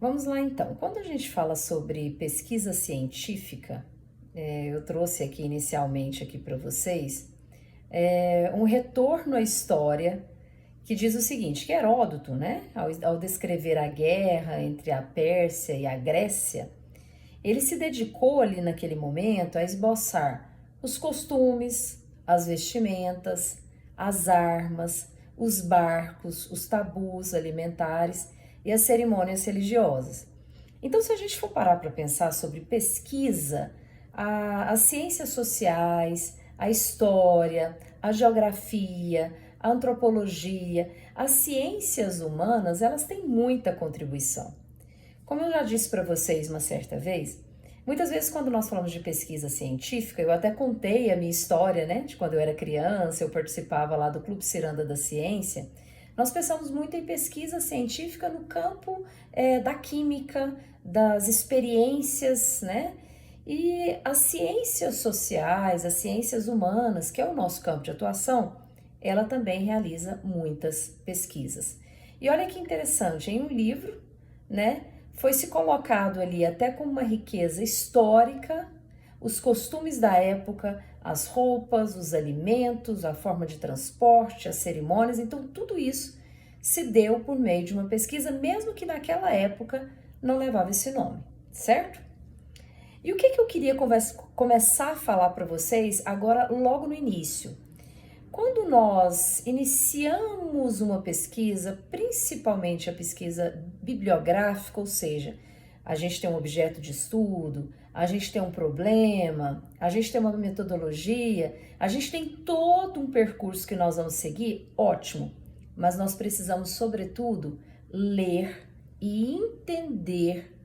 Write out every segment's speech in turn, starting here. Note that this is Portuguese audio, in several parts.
Vamos lá então. Quando a gente fala sobre pesquisa científica, eu trouxe aqui inicialmente aqui para vocês um retorno à história que diz o seguinte, que Heródoto, né, ao descrever a guerra entre a Pérsia e a Grécia, ele se dedicou ali naquele momento a esboçar os costumes, as vestimentas, as armas, os barcos, os tabus alimentares e as cerimônias religiosas. Então, se a gente for parar para pensar sobre pesquisa, as ciências sociais, a história, a geografia, a antropologia, as ciências humanas, elas têm muita contribuição. Como eu já disse para vocês uma certa vez, muitas vezes quando nós falamos de pesquisa científica, eu até contei a minha história, né, de quando eu era criança, eu participava lá do Clube Ciranda da Ciência. Nós pensamos muito em pesquisa científica no campo da química, das experiências, né? E as ciências sociais, as ciências humanas, que é o nosso campo de atuação, ela também realiza muitas pesquisas. E olha que interessante, em um livro, né, foi se colocado ali até com uma riqueza histórica, os costumes da época, as roupas, os alimentos, a forma de transporte, as cerimônias, então tudo isso se deu por meio de uma pesquisa, mesmo que naquela época não levava esse nome, certo? E o que eu queria começar a falar para vocês agora, logo no início? Quando nós iniciamos uma pesquisa, principalmente a pesquisa bibliográfica, ou seja, a gente tem um objeto de estudo, a gente tem um problema, a gente tem uma metodologia, a gente tem todo um percurso que nós vamos seguir, ótimo, mas nós precisamos, sobretudo, ler e entender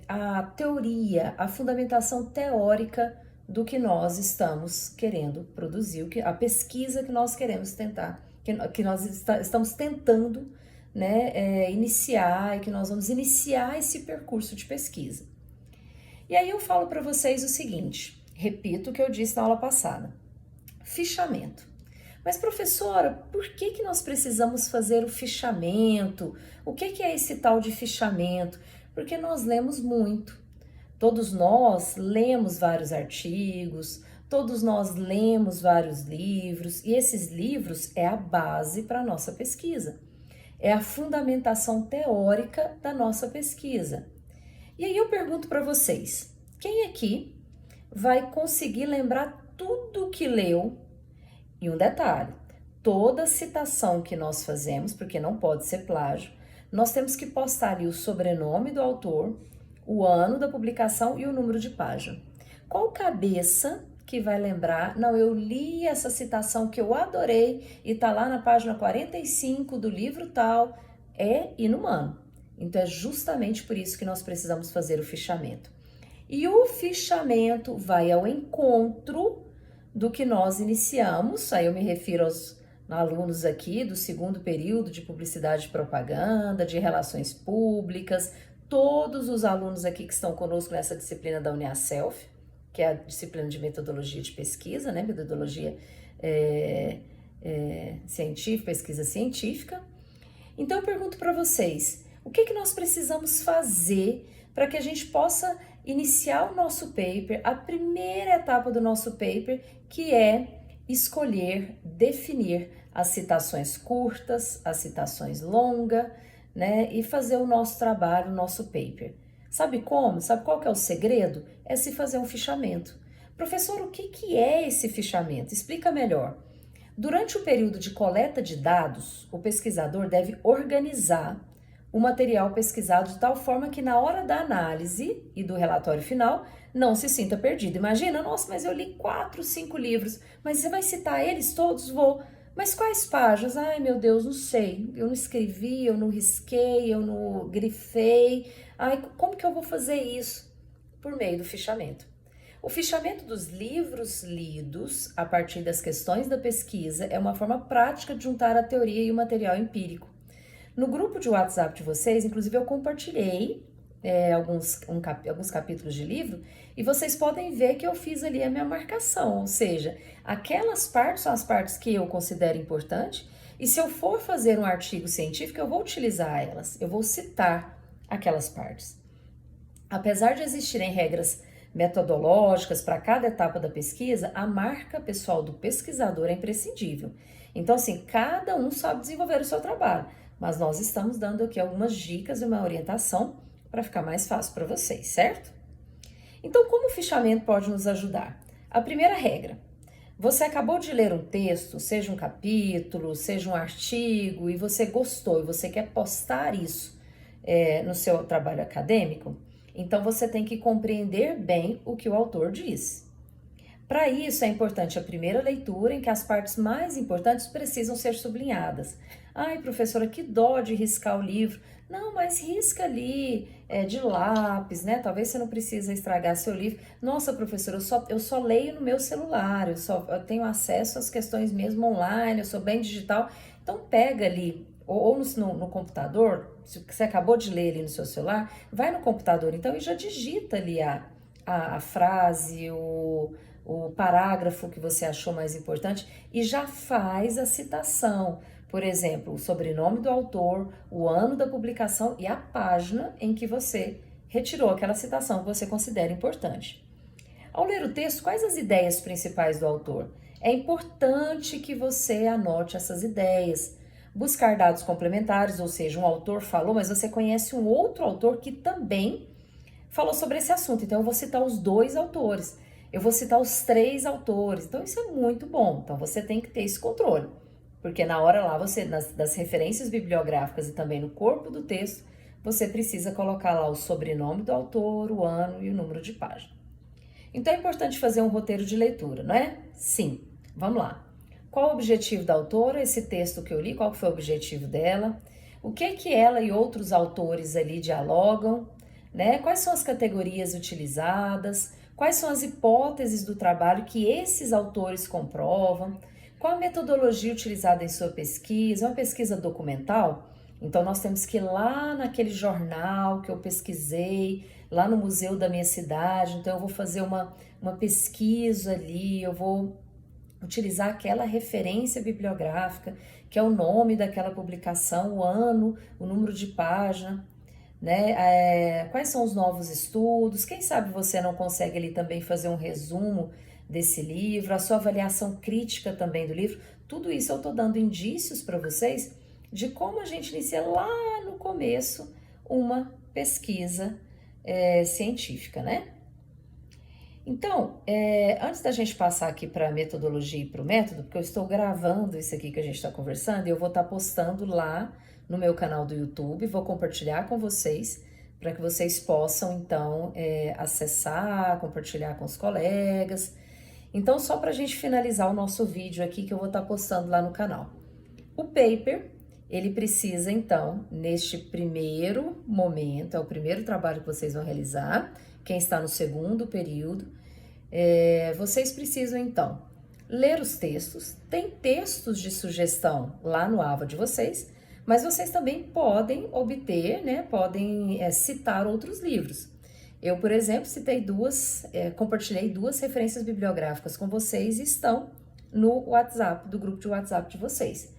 a teoria, a fundamentação teórica do que nós estamos querendo produzir, a pesquisa que nós queremos tentar, que nós estamos tentando, né, iniciar e que nós vamos iniciar esse percurso de pesquisa. E aí eu falo para vocês o seguinte, repito o que eu disse na aula passada, fichamento. Mas professora, por que nós precisamos fazer o fichamento? O que é esse tal de fichamento? Porque nós lemos muito. Todos nós lemos vários artigos, todos nós lemos vários livros, e esses livros é a base para a nossa pesquisa. É a fundamentação teórica da nossa pesquisa. E aí eu pergunto para vocês, quem aqui vai conseguir lembrar tudo que leu? E um detalhe, toda citação que nós fazemos, porque não pode ser plágio, nós temos que postar ali o sobrenome do autor, o ano da publicação e o número de página. Qual cabeça que vai lembrar, não, eu li essa citação que eu adorei e tá lá na página 45 do livro tal, é inumano. Então é justamente por isso que nós precisamos fazer o fichamento. E o fichamento vai ao encontro do que nós iniciamos, aí eu me refiro aos alunos aqui do segundo período de publicidade e propaganda, de relações públicas, todos os alunos aqui que estão conosco nessa disciplina da UniaSelv, que é a disciplina de metodologia de pesquisa, né? Metodologia científica, pesquisa científica. Então eu pergunto para vocês, o que nós precisamos fazer para que a gente possa iniciar o nosso paper, a primeira etapa do nosso paper, que é escolher, definir as citações curtas, as citações longas, né, e fazer o nosso trabalho, o nosso paper. Sabe como? Sabe qual que é o segredo? É se fazer um fichamento. Professor, o que é esse fichamento? Explica melhor. Durante o período de coleta de dados, o pesquisador deve organizar o material pesquisado de tal forma que na hora da análise e do relatório final não se sinta perdido. Imagina, nossa, mas eu li 4, 5 livros, mas você vai citar eles todos? Vou. Mas quais páginas? Ai, meu Deus, não sei. Eu não escrevi, eu não risquei, eu não grifei. Ai, como que eu vou fazer isso? Por meio do fichamento. O fichamento dos livros lidos a partir das questões da pesquisa é uma forma prática de juntar a teoria e o material empírico. No grupo de WhatsApp de vocês, inclusive, eu compartilhei alguns capítulos de livro e vocês podem ver que eu fiz ali a minha marcação, ou seja, aquelas partes são as partes que eu considero importantes E se eu for fazer um artigo científico, eu vou utilizar elas, eu vou citar aquelas partes. Apesar de existirem regras metodológicas para cada etapa da pesquisa, a marca pessoal do pesquisador é imprescindível. Então, assim, cada um sabe desenvolver o seu trabalho, mas nós estamos dando aqui algumas dicas e uma orientação para ficar mais fácil para vocês, certo? Então, como o fichamento pode nos ajudar? A primeira regra: você acabou de ler um texto, seja um capítulo, seja um artigo, e você gostou e você quer postar isso no seu trabalho acadêmico, então você tem que compreender bem o que o autor diz. Para isso é importante a primeira leitura, em que as partes mais importantes precisam ser sublinhadas. Ai, professora, que dó de riscar o livro. Não, mas risca ali de lápis, né? Talvez você não precisa estragar seu livro. Nossa, professora, eu só leio no meu celular, eu tenho acesso às questões mesmo online, eu sou bem digital. Então pega ali, ou no computador, se você acabou de ler ali no seu celular, vai no computador então e já digita ali a frase, o parágrafo que você achou mais importante e já faz a citação. Por exemplo, o sobrenome do autor, o ano da publicação e a página em que você retirou aquela citação que você considera importante. Ao ler o texto, quais as ideias principais do autor? É importante que você anote essas ideias. Buscar dados complementares, ou seja, um autor falou, mas você conhece um outro autor que também falou sobre esse assunto. Então, eu vou citar os 2 autores, eu vou citar os 3 autores. Então, isso é muito bom. Então, você tem que ter esse controle. Porque na hora lá, das referências bibliográficas e também no corpo do texto, você precisa colocar lá o sobrenome do autor, o ano e o número de página. Então é importante fazer um roteiro de leitura, não é? Sim. Vamos lá. Qual o objetivo da autora? Esse texto que eu li, qual foi o objetivo dela? O que ela e outros autores ali dialogam? Né? Quais são as categorias utilizadas? Quais são as hipóteses do trabalho que esses autores comprovam? Qual a metodologia utilizada em sua pesquisa? É uma pesquisa documental? Então, nós temos que ir lá naquele jornal que eu pesquisei, lá no museu da minha cidade. Então, eu vou fazer uma pesquisa ali, eu vou utilizar aquela referência bibliográfica, que é o nome daquela publicação, o ano, o número de página, né? Quais são os novos estudos? Quem sabe você não consegue ali também fazer um resumo desse livro, a sua avaliação crítica também do livro. Tudo isso eu estou dando indícios para vocês de como a gente inicia lá no começo uma pesquisa científica, né? Então, antes da gente passar aqui para a metodologia e para o método, porque eu estou gravando isso aqui que a gente está conversando e eu vou estar postando lá no meu canal do YouTube, vou compartilhar com vocês, para que vocês possam, então, acessar, compartilhar com os colegas. Então, só para a gente finalizar o nosso vídeo aqui, que eu vou estar postando lá no canal. O paper, ele precisa, então, neste primeiro momento, é o primeiro trabalho que vocês vão realizar, quem está no segundo período, vocês precisam, então, ler os textos. Tem textos de sugestão lá no AVA de vocês, mas vocês também podem obter, né, podem citar outros livros. Eu, por exemplo, compartilhei 2 referências bibliográficas com vocês e estão no WhatsApp, do grupo de WhatsApp de vocês.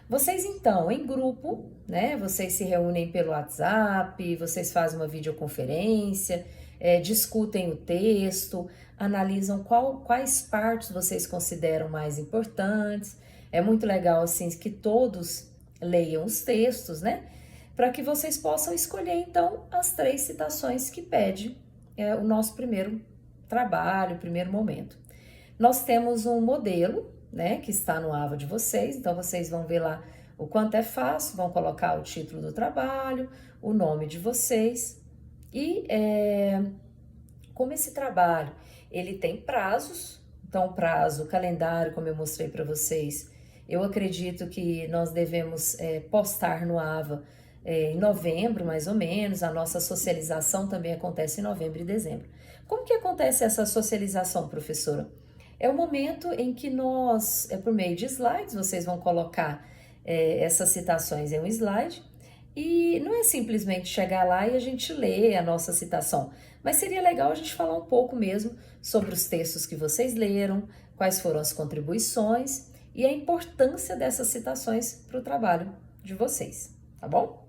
Vocês, então, em grupo, né, vocês se reúnem pelo WhatsApp, vocês fazem uma videoconferência, discutem o texto, analisam quais partes vocês consideram mais importantes. É muito legal, assim, que todos leiam os textos, né? Para que vocês possam escolher, então, as 3 citações que pede o nosso primeiro trabalho, primeiro momento. Nós temos um modelo, né, que está no AVA de vocês, então vocês vão ver lá o quanto é fácil, vão colocar o título do trabalho, o nome de vocês e como esse trabalho, ele tem prazos, então o calendário, como eu mostrei para vocês, eu acredito que nós devemos postar no AVA em novembro, mais ou menos. A nossa socialização também acontece em novembro e dezembro. Como que acontece essa socialização, professora? É o momento em que nós, por meio de slides, vocês vão colocar essas citações em um slide, e não é simplesmente chegar lá e a gente ler a nossa citação, mas seria legal a gente falar um pouco mesmo sobre os textos que vocês leram, quais foram as contribuições, e a importância dessas citações para o trabalho de vocês, tá bom?